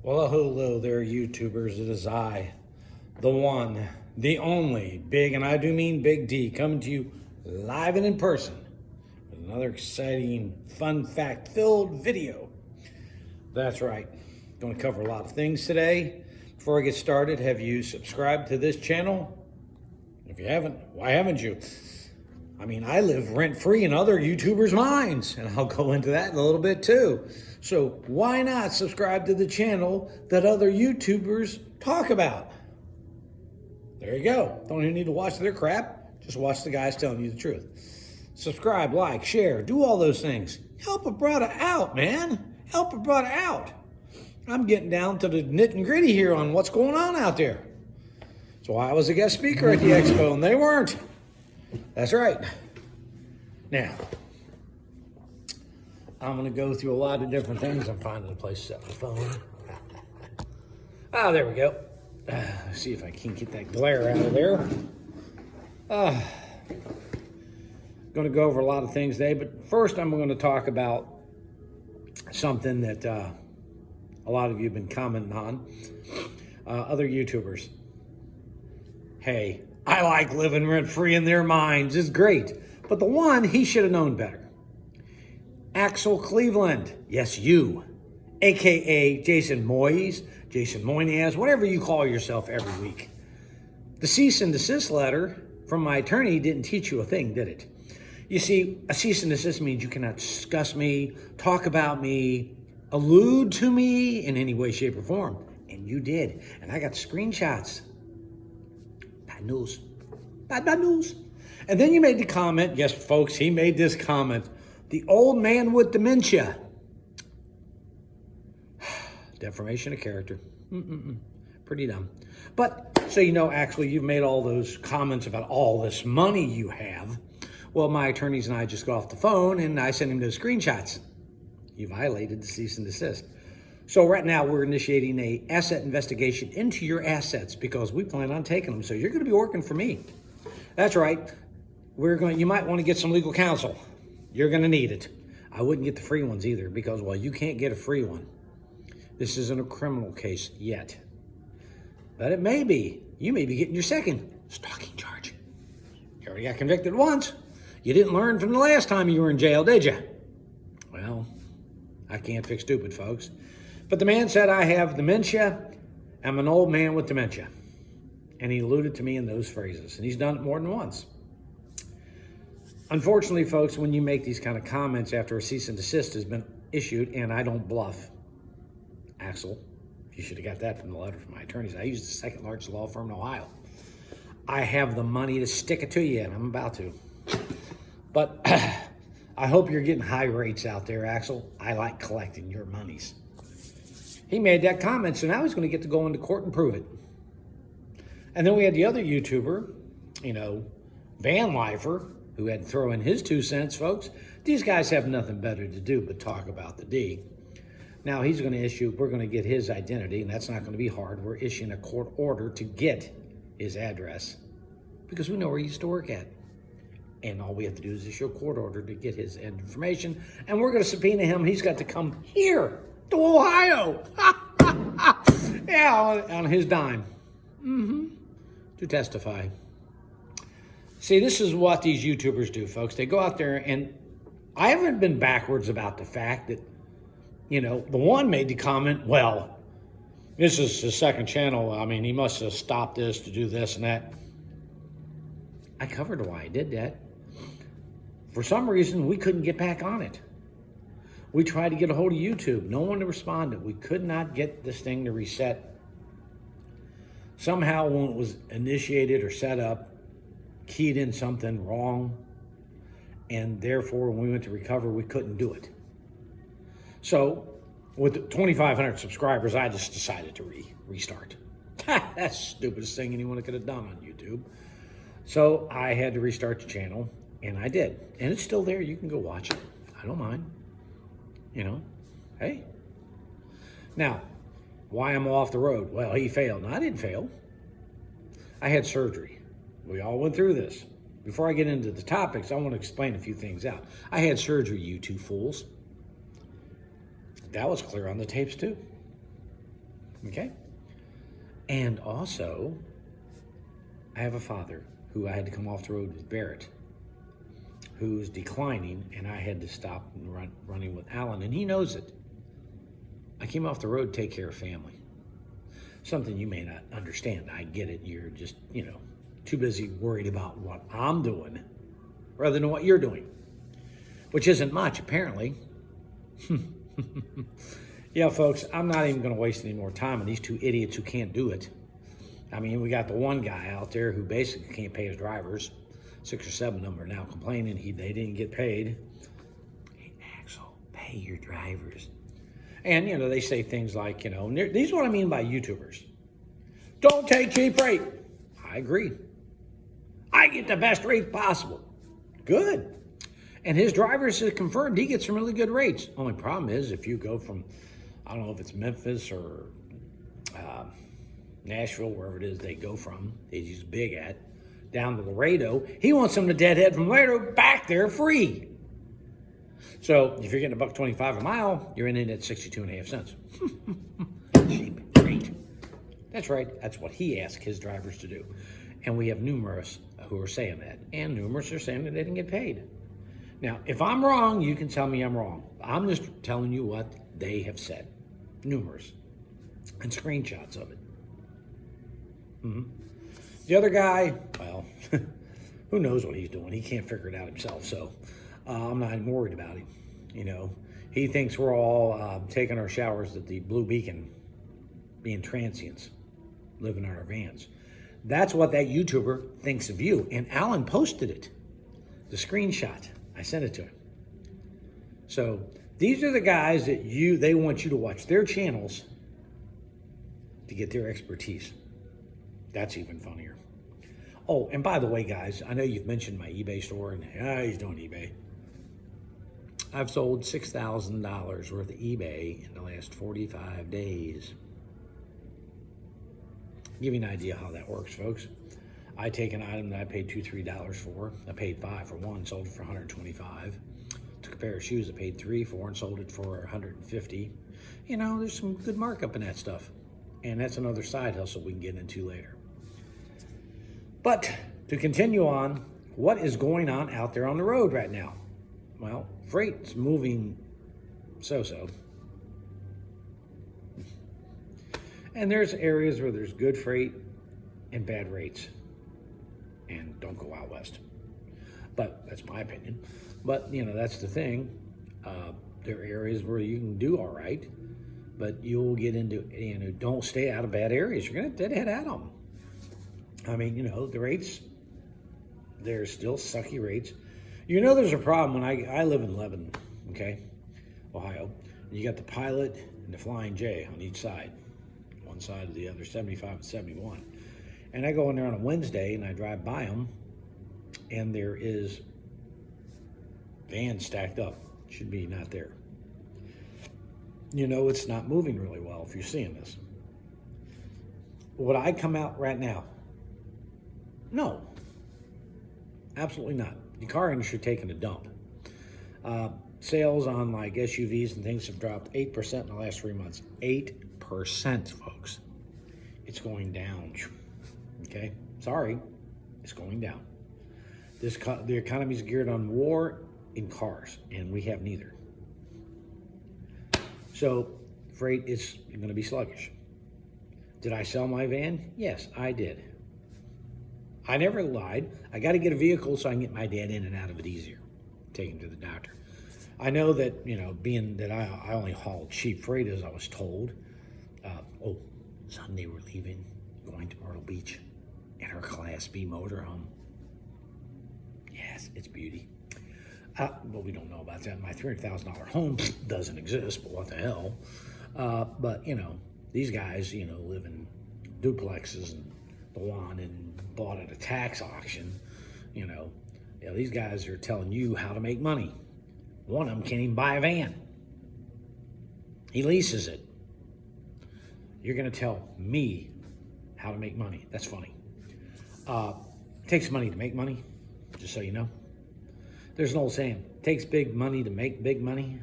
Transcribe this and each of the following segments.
Well, hello there, YouTubers. It is I, the one, the only, big, and I do mean Big D, coming to you live and in person with another exciting, fun fact-filled video. That's right. Going to cover a lot of things today. Before I get started, have you subscribed to this channel? If you haven't, why haven't you? I mean, I live rent-free in other YouTubers' minds, and I'll go into that in a little bit too. So why not subscribe to the channel that other YouTubers talk about? There you go. Don't even need to watch their crap. Just watch the guys telling you the truth. Subscribe, like, share, do all those things. Help a brother out, man. Help a brother out. I'm getting down to the nit and gritty here on what's going on out there. So I was a guest speaker at the expo, and they weren't. That's right. Now, I'm going to go through a lot of different things. I'm finding a place to set my phone. There we go. See if I can get that glare out of there. Going to go over a lot of things today, but first I'm going to talk about something that a lot of you have been commenting on. Other YouTubers. Hey, I like living rent-free in their minds. It's great. But the one, he should have known better. Axel Cleveland. Yes, you. A.K.A. Jason Moyes, Jason Moyniaz, whatever you call yourself every week. The cease and desist letter from my attorney didn't teach you a thing, did it? You see, a cease and desist means you cannot discuss me, talk about me, allude to me in any way, shape, or form. And you did. And I got screenshots. Bad news. Bad news. And then you made the comment, yes, folks, he made this comment, the old man with dementia. Defamation of character. Pretty dumb. But, so you know, actually, you've made all those comments about all this money you have. Well, my attorneys and I just got off the phone, and I sent him those screenshots. You violated the cease and desist. So right now we're initiating a asset investigation into your assets because we plan on taking them. So you're going to be working for me. That's right. You might want to get some legal counsel. You're going to need it. I wouldn't get the free ones either because, well, you can't get a free one. This isn't a criminal case yet. But it may be. You may be getting your second stalking charge. You already got convicted once. You didn't learn from the last time you were in jail, did you? Well, I can't fix stupid, folks. But the man said I have dementia. I'm an old man with dementia. And he alluded to me in those phrases. And he's done it more than once. Unfortunately, folks, when you make these kind of comments after a cease and desist has been issued, and I don't bluff, Axel, you should have got that from the letter from my attorneys. I use the second largest law firm in Ohio. I have the money to stick it to you, and I'm about to. But I hope you're getting high rates out there, Axel. I like collecting your monies. He made that comment, so now he's going to get to go into court and prove it. And then we had the other YouTuber, Van Lifer, who had to throw in his 2 cents, folks. These guys have nothing better to do but talk about the D. Now we're going to get his identity, and that's not going to be hard. We're issuing a court order to get his address because we know where he used to work at. And all we have to do is issue a court order to get his information, and we're going to subpoena him. He's got to come here to Ohio. Yeah, on his dime. To testify. See, this is what these YouTubers do, folks. They go out there, and I haven't been backwards about the fact that, the one made the comment, well, this is his second channel. I mean, he must have stopped this to do this and that. I covered why I did that. For some reason, we couldn't get back on it. We tried to get a hold of YouTube. No one responded. We could not get this thing to reset. Somehow, when it was initiated or set up, keyed in something wrong, and therefore, when we went to recover, we couldn't do it. So, with 2,500 subscribers, I just decided to restart. That's the stupidest thing anyone could have done on YouTube. So, I had to restart the channel, and I did. And it's still there. You can go watch it. I don't mind. Hey. Now, why I'm off the road? Well, he failed. No, I didn't fail. I had surgery. We all went through this. Before I get into the topics, I want to explain a few things out. I had surgery, you two fools. That was clear on the tapes too. Okay? And also, I have a father who I had to come off the road with Barrett, who's declining, and I had to stop and running with Alan, and he knows it. I came off the road to take care of family. Something you may not understand. I get it. You're just, too busy worried about what I'm doing rather than what you're doing, which isn't much, apparently. Yeah, folks, I'm not even going to waste any more time on these two idiots who can't do it. I mean, we got the one guy out there who basically can't pay his drivers. 6 or 7 of them are now complaining they didn't get paid. Hey, Axel, pay your drivers. And, they say things like, these are what I mean by YouTubers. Don't take cheap rate. I agree. I get the best rate possible. Good. And his drivers have confirmed he gets some really good rates. Only problem is if you go from, I don't know if it's Memphis or Nashville, wherever it is they go from, he's big at, down to Laredo, he wants them to deadhead from Laredo back there free. So if you're getting $1.25 a mile, you're in it at 62.5 cents. Cheap, great. That's right. That's what he asked his drivers to do. And we have numerous who are saying that. And numerous are saying that they didn't get paid. Now, if I'm wrong, you can tell me I'm wrong. I'm just telling you what they have said. Numerous. And screenshots of it. The other guy, well, who knows what he's doing? He can't figure it out himself, so I'm not even worried about him. He thinks we're all taking our showers at the Blue Beacon, being transients, living in our vans. That's what that YouTuber thinks of you. And Alan posted it, the screenshot. I sent it to him. So these are the guys that they want you to watch their channels to get their expertise. That's even funnier. Oh, and by the way, guys, I know you've mentioned my eBay store, and he's doing eBay. I've sold $6,000 worth of eBay in the last 45 days. Give you an idea how that works, folks. I take an item that I paid $2, $3 for. I paid $5 for one, sold it for $125. Took a pair of shoes I paid $3 for and sold it for $150. There's some good markup in that stuff. And that's another side hustle we can get into later. But to continue on, what is going on out there on the road right now? Well, freight's moving so-so. And there's areas where there's good freight and bad rates. And don't go out west. But that's my opinion. But, that's the thing. There are areas where you can do all right, but you'll get into, don't stay out of bad areas. You're going to deadhead at them. I mean, the rates, there's still sucky rates. There's a problem when I live in Lebanon, okay, Ohio. You got the Pilot and the Flying J on each side, one side of the other, 75 and 71. And I go in there on a Wednesday and I drive by them, and there is vans stacked up. Should be not there. It's not moving really well if you're seeing this. Would I come out right now? No. Absolutely not. The car industry taking a dump. Sales on like SUVs and things have dropped 8% in the last 3 months. 8%, folks. It's going down. Okay? Sorry. It's going down. The economy's geared on war in cars, and we have neither. So, freight is going to be sluggish. Did I sell my van? Yes, I did. I never lied. I got to get a vehicle so I can get my dad in and out of it easier. Take him to the doctor. I know that, being that I only haul cheap freight, as I was told. Sunday we're leaving, going to Myrtle Beach in our Class B motorhome. Yes, it's beauty. But we don't know about that. My $300,000 home doesn't exist, but what the hell? But, these guys, live in duplexes and the one and bought at a tax auction. These guys are telling you how to make money. One of them can't even buy a van. He leases it. You're going to tell me how to make money. That's funny. It takes money to make money, just so you know. There's an old saying, it takes big money to make big money.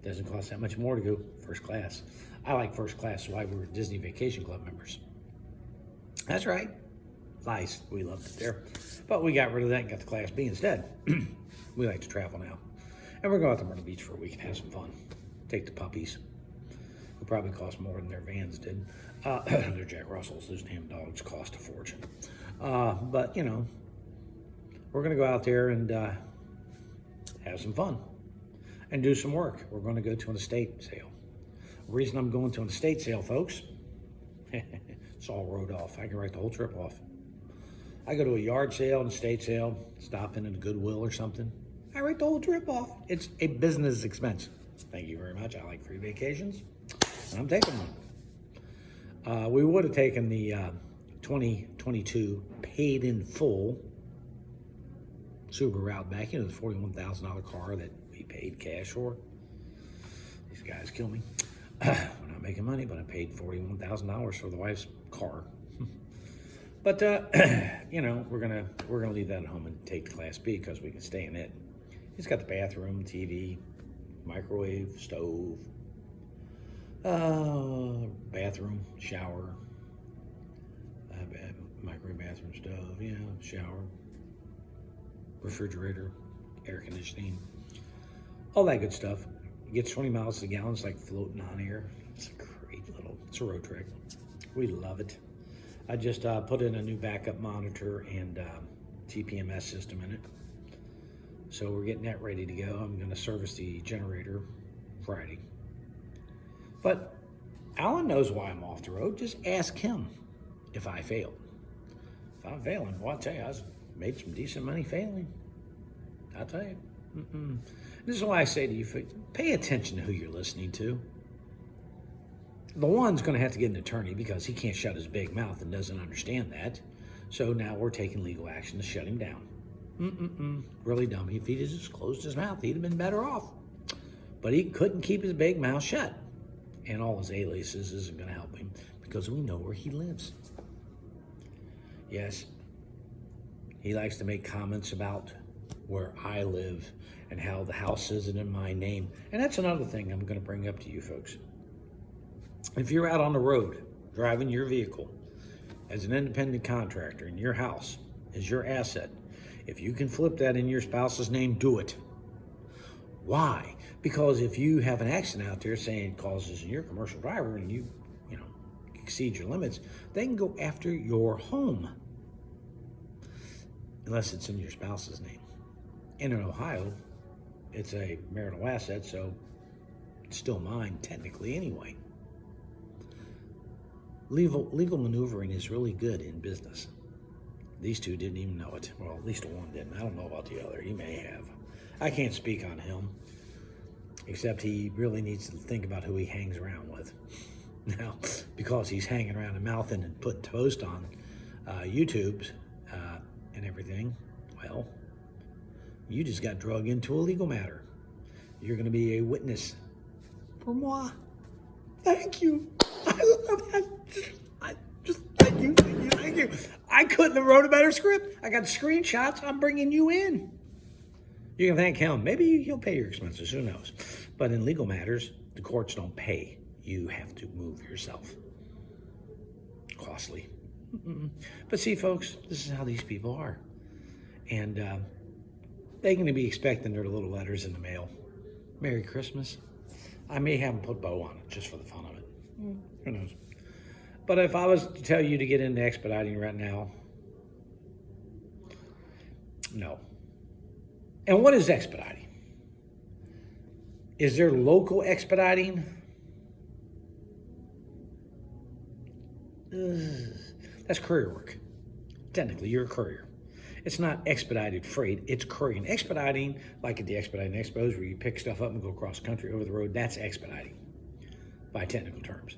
Doesn't cost that much more to go first class. I like first class, so why we're Disney Vacation Club members. That's right. Nice. We loved it there. But we got rid of that and got the Class B instead. We like to travel now. And we're going out to Myrtle Beach for a week and have some fun. Take the puppies. It'll probably cost more than their vans did. They're Jack Russells. Those damn dogs cost a fortune. But, you know, we're going to go out there and have some fun and do some work. We're going to go to an estate sale. The reason I'm going to an estate sale, folks, it's all wrote off. I can write the whole trip off. I go to a yard sale, an estate sale, stop in a Goodwill or something. I write the whole trip off. It's a business expense. Thank you very much. I like free vacations, and I'm taking one. We would have taken the 2022 paid in full Subaru Outback, you know, the $41,000 car that we paid cash for. These guys kill me. We're not making money, but I paid $41,000 for the wife's car. But you know, we're gonna leave that at home and take the Class B because we can stay in it. It's got the bathroom, TV, microwave, stove, bathroom, shower, microwave, bathroom, stove, yeah, shower, refrigerator, air conditioning, all that good stuff. It gets 20 miles a gallon. It's like floating on air. It's a it's a road trick. We love it. I just put in a new backup monitor and TPMS system in it. So we're getting that ready to go. I'm going to service the generator Friday. But Alan knows why I'm off the road. Just ask him if I failed. If I'm failing, well, I'll tell you, I've made some decent money failing. I'll tell you. This is why I say to you, pay attention to who you're listening to. The one's going to have to get an attorney because he can't shut his big mouth and doesn't understand that. So now we're taking legal action to shut him down. Really dumb. If he just closed his mouth, he'd have been better off. But he couldn't keep his big mouth shut. And all his aliases isn't going to help him because we know where he lives. Yes, he likes to make comments about where I live and how the house isn't in my name. And that's another thing I'm going to bring up to you folks. If you're out on the road driving your vehicle as an independent contractor and your house is your asset, if you can flip that in your spouse's name, do it. Why? Because if you have an accident out there saying it causes you're a commercial driver and you exceed your limits, they can go after your home unless it's in your spouse's name. And in Ohio, it's a marital asset, so it's still mine technically anyway. Legal maneuvering is really good in business. These two didn't even know it. Well, at least one didn't. I don't know about the other. He may have. I can't speak on him, except he really needs to think about who he hangs around with. Now, because he's hanging around and mouthing and putting toast on YouTubes and everything, well, you just got drug into a legal matter. You're going to be a witness for moi. Thank you. I love that. Thank you. I couldn't have wrote a better script. I got screenshots. I'm bringing you in. You can thank him. Maybe he'll pay your expenses. Who knows? But in legal matters, the courts don't pay. You have to move yourself. Costly. But see, folks, this is how these people are. And they're going to be expecting their little letters in the mail. Merry Christmas. I may have them put bow on it just for the fun of it. Who knows? But if I was to tell you to get into expediting right now, no. And what is expediting? Is there local expediting? That's courier work. Technically, you're a courier. It's not expedited freight, it's courier. Expediting, like at the Expediting Expos, where you pick stuff up and go across the country over the road, that's expediting by technical terms.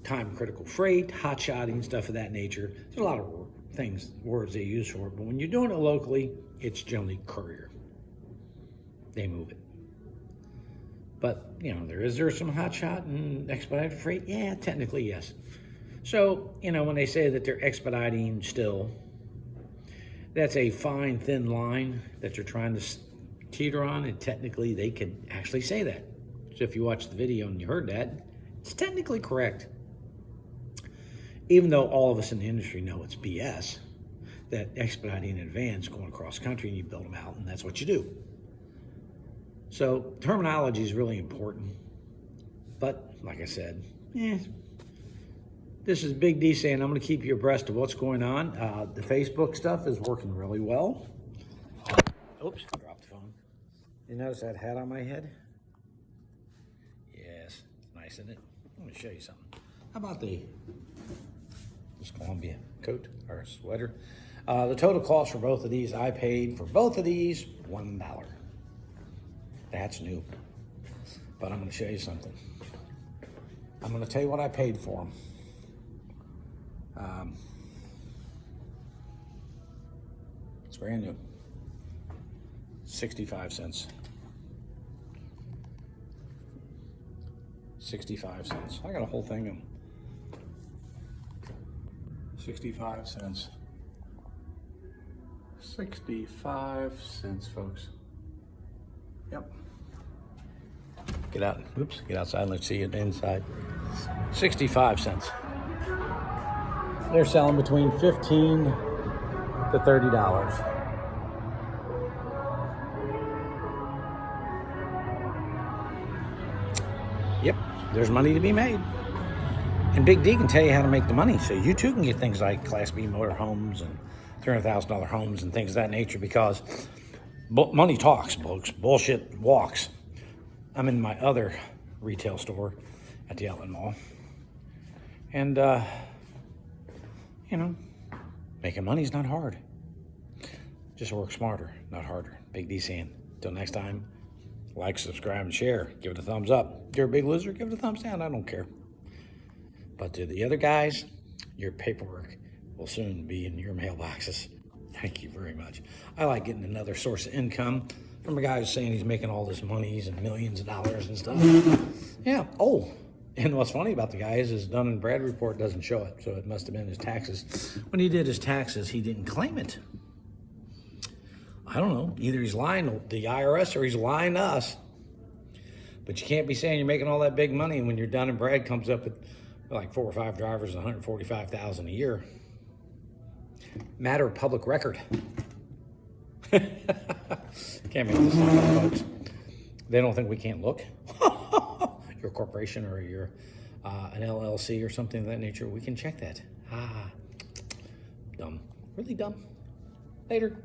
Time-critical freight, hot-shotting, stuff of that nature. There's a lot of words they use for it, but when you're doing it locally, it's generally courier. They move it. But, is there some hot-shot and expedited freight? Yeah, technically, yes. So, when they say that they're expediting still, that's a fine, thin line that you're trying to cheater on, and technically they could actually say that. So if you watched the video and you heard that, it's technically correct. Even though all of us in the industry know it's BS, that expediting in advance, going across country and you build them out, and that's what you do. So terminology is really important. But like I said, this is Big D saying I'm going to keep you abreast of what's going on. The Facebook stuff is working really well. Oops, I dropped the phone. You notice that hat on my head? Yes, it's nice, isn't it? Let me show you something. How about this Columbia coat or sweater? The total cost for both of these, I paid for both of these $1. That's new. But I'm going to show you something. I'm going to tell you what I paid for them. It's brand new. 65 cents. 65 cents. I got a whole thing of 65 cents. 65 cents, folks. Yep. Get out. Oops. Get outside. Let's see it inside. 65 cents. They're selling between $15 to $30. Yep, there's money to be made. And Big D can tell you how to make the money. So you too can get things like Class B motor homes and $300,000 homes and things of that nature, because money talks, folks. Bullshit walks. I'm in my other retail store at the outlet mall. And, making money's not hard. Just work smarter, not harder. Big D saying, till next time, like, subscribe, and share. Give it a thumbs up. If you're a big loser, give it a thumbs down. I don't care. But to the other guys, your paperwork will soon be in your mailboxes. Thank you very much. I like getting another source of income from a guy who's saying he's making all this monies and millions of dollars and stuff. Yeah. Oh, and what's funny about the guy is his Dun & Brad report doesn't show it, so it must have been his taxes. When he did his taxes, he didn't claim it. I don't know. Either he's lying to the IRS or he's lying to us. But you can't be saying you're making all that big money when your Dun & Brad comes up with like 4 or 5 drivers, $145,000 a year. Matter of public record. Can't make this up, folks. They don't think we can't look. Your corporation or your an LLC or something of that nature, we can check that. Dumb. Really dumb. Later.